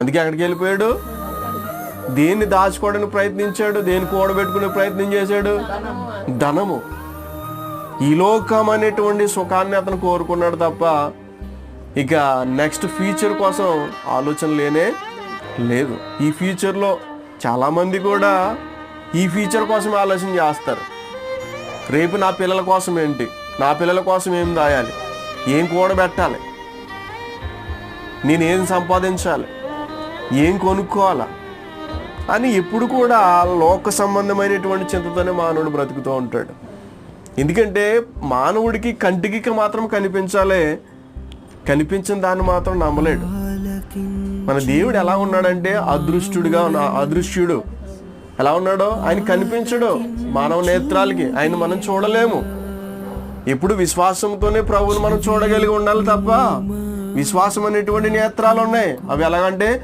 అందుకే ఎక్కడికి వెళ్ళిపోయాడు? దేన్ని దాచుకోవడానికి ప్రయత్నించాడు? దేన్ని కూడబెట్టుకునే ప్రయత్నం చేశాడు? ధనము. ఈ లోకం అనేటువంటి సుఖాన్ని అతను కోరుకున్నాడు తప్ప ఇక నెక్స్ట్ ఫ్యూచర్ కోసం ఆలోచన లేనే లేదు. ఈ ఫ్యూచర్లో చాలామంది కూడా ఈ ఫ్యూచర్ కోసం ఆలోచన చేస్తారు. రేపు నా పిల్లల కోసం ఏంటి, నా పిల్లల కోసం ఏం దాయాలి, ఏం కూడబెట్టాలి, నేనేం సంపాదించాలి, ఏం కొనుక్కోవాలా అని ఎప్పుడు కూడా లోక సంబంధమైనటువంటి చింతతోనే మానవుడు బ్రతుకుతూ ఉంటాడు. ఎందుకంటే మానవుడికి కంటికి మాత్రం కనిపించాలి, కనిపించిన దాన్ని మాత్రం నమ్మలేడు. మన దేవుడు ఎలా ఉన్నాడంటే అదృశ్యుడు. ఎలా ఉన్నాడో ఆయన కనిపించడు మానవ నేత్రాలకి. ఆయన మనం చూడలేము. ఎప్పుడు విశ్వాసంతోనే ప్రభువుని మనం చూడగలిగి ఉండాలి తప్ప విశ్వాసం అనేటువంటి నేత్రాలు ఉన్నాయి. అవి ఎలాగంటే